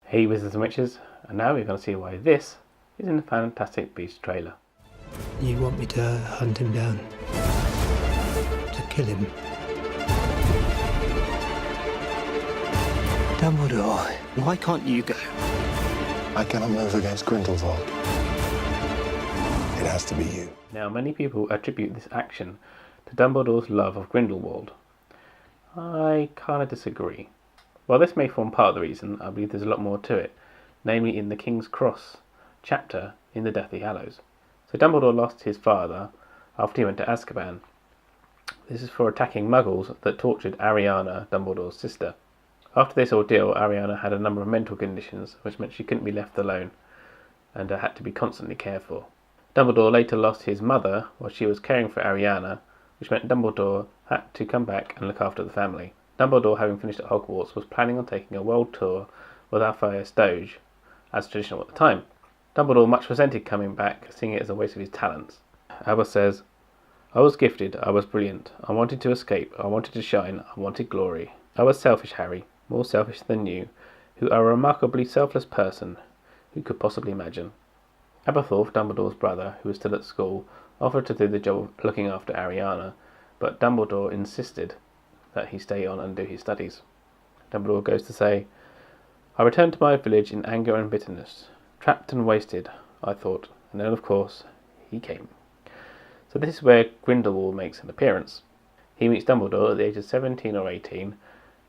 Hey Wizards and Witches, and now we're going to see why this is in the Fantastic Beasts trailer. You want me to hunt him down? To kill him? Dumbledore, why can't you go? I cannot move against Grindelwald. It has to be you. Now, many people attribute this action to Dumbledore's love of Grindelwald. I kind of disagree. While this may form part of the reason, I believe there's a lot more to it, namely in the King's Cross chapter in the Deathly Hallows. So Dumbledore lost his father after he went to Azkaban. This is for attacking Muggles that tortured Ariana, Dumbledore's sister. After this ordeal, Ariana had a number of mental conditions, which meant she couldn't be left alone and had to be constantly cared for. Dumbledore later lost his mother while she was caring for Ariana, which meant Dumbledore had to come back and look after the family. Dumbledore, having finished at Hogwarts, was planning on taking a world tour with Alpheus Doge, as traditional at the time. Dumbledore much resented coming back, seeing it as a waste of his talents. Albus says, "I was gifted, I was brilliant, I wanted to escape, I wanted to shine, I wanted glory. I was selfish, Harry, more selfish than you, who are a remarkably selfless person, who could possibly imagine." Aberforth, Dumbledore's brother, who was still at school, offered to do the job of looking after Ariana, but Dumbledore insisted that he stay on and do his studies. Dumbledore goes to say, "I returned to my village in anger and bitterness, trapped and wasted, I thought, and then of course he came." So this is where Grindelwald makes an appearance. He meets Dumbledore at the age of 17 or 18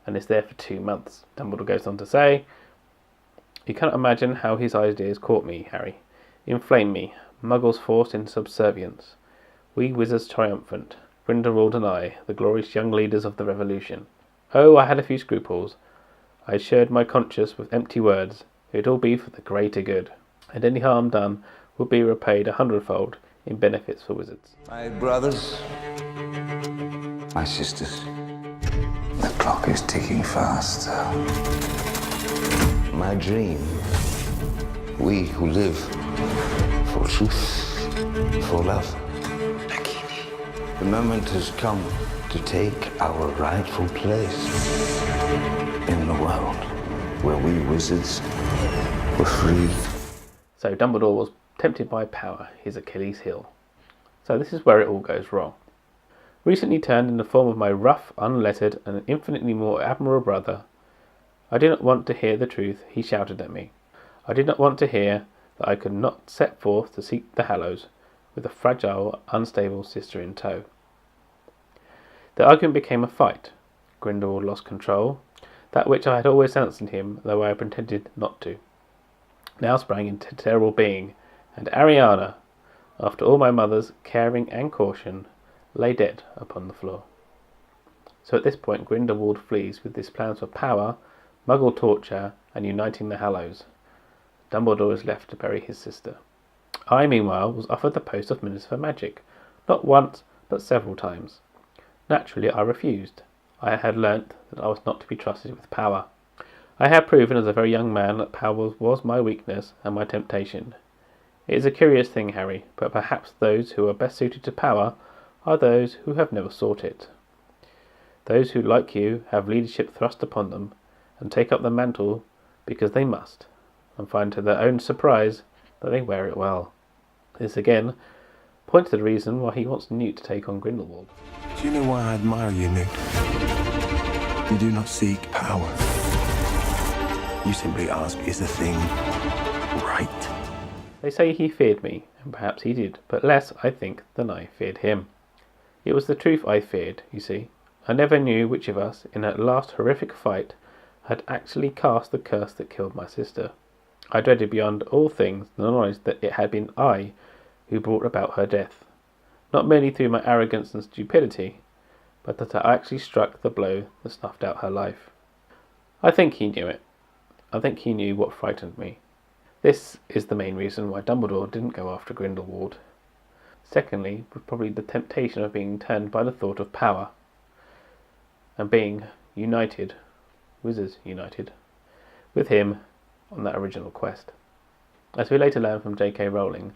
and is there for 2 months. Dumbledore goes on to say, "You cannot imagine how his ideas caught me, Harry. Inflamed me, Muggles forced into subservience. We wizards triumphant, Grindelwald and I, the glorious young leaders of the revolution. Oh, I had a few scruples. I assured my conscience with empty words, it would all be for the greater good, and any harm done would be repaid 100-fold in benefits for wizards." My brothers, my sisters, the clock is ticking fast. My dream, we who live for truth, for love. The moment has come to take our rightful place in the world where we wizards were free. So Dumbledore was tempted by power, his Achilles heel. So this is where it all goes wrong. Recently turned in the form of my rough, unlettered, and infinitely more admirable brother, I did not want to hear the truth he shouted at me. I did not want to hear that I could not set forth to seek the Hallows with a fragile, unstable sister in tow. The argument became a fight. Grindelwald lost control, that which I had always answered him, though I pretended not to, now sprang into terrible being, and Ariana, after all my mother's caring and caution, lay dead upon the floor. So at this point Grindelwald flees with his plans for power, Muggle torture, and uniting the Hallows. Dumbledore is left to bury his sister. I, meanwhile, was offered the post of Minister for Magic, not once, but several times. Naturally, I refused. I had learnt that I was not to be trusted with power. I had proven as a very young man that power was my weakness and my temptation. It is a curious thing, Harry, but perhaps those who are best suited to power are those who have never sought it. Those who, like you, have leadership thrust upon them, and take up the mantle because they must, and find to their own surprise that they wear it well. This again points to the reason why he wants Newt to take on Grindelwald. Do you know why I admire you, Newt? You do not seek power. You simply ask, is the thing right? They say he feared me, and perhaps he did, but less, I think, than I feared him. It was the truth I feared, you see. I never knew which of us, in that last horrific fight, had actually cast the curse that killed my sister. I dreaded beyond all things the knowledge that it had been I who brought about her death, not merely through my arrogance and stupidity, but that I actually struck the blow that snuffed out her life. I think he knew it. I think he knew what frightened me. This is the main reason why Dumbledore didn't go after Grindelwald. Secondly, was probably the temptation of being turned by the thought of power, and being united, wizards united, with him on that original quest. As we later learn from J.K. Rowling,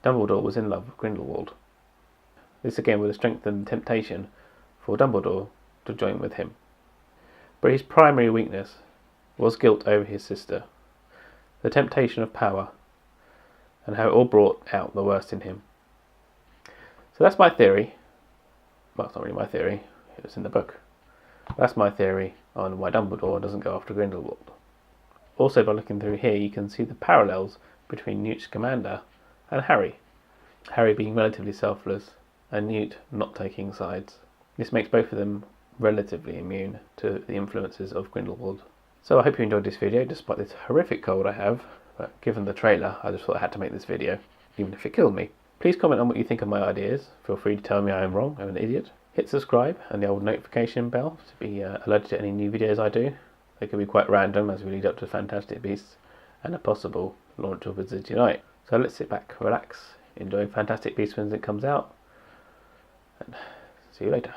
Dumbledore was in love with Grindelwald. This again would have strengthened the temptation for Dumbledore to join with him. But his primary weakness was guilt over his sister, the temptation of power, and how it all brought out the worst in him. So that's my theory. Well, it's not really my theory, it was in the book. That's my theory on why Dumbledore doesn't go after Grindelwald. Also, by looking through here, you can see the parallels between Newt Scamander and Harry. Harry being relatively selfless, and Newt not taking sides. This makes both of them relatively immune to the influences of Grindelwald. So I hope you enjoyed this video, despite this horrific cold I have. But given the trailer, I just thought I had to make this video, even if it killed me. Please comment on what you think of my ideas. Feel free to tell me I am wrong, I'm an idiot. Hit subscribe and the old notification bell to be alerted to any new videos I do. They can be quite random as we lead up to Fantastic Beasts and a possible launch of Wizards Unite. So let's sit back, relax, enjoy Fantastic Beasts when it comes out, and see you later.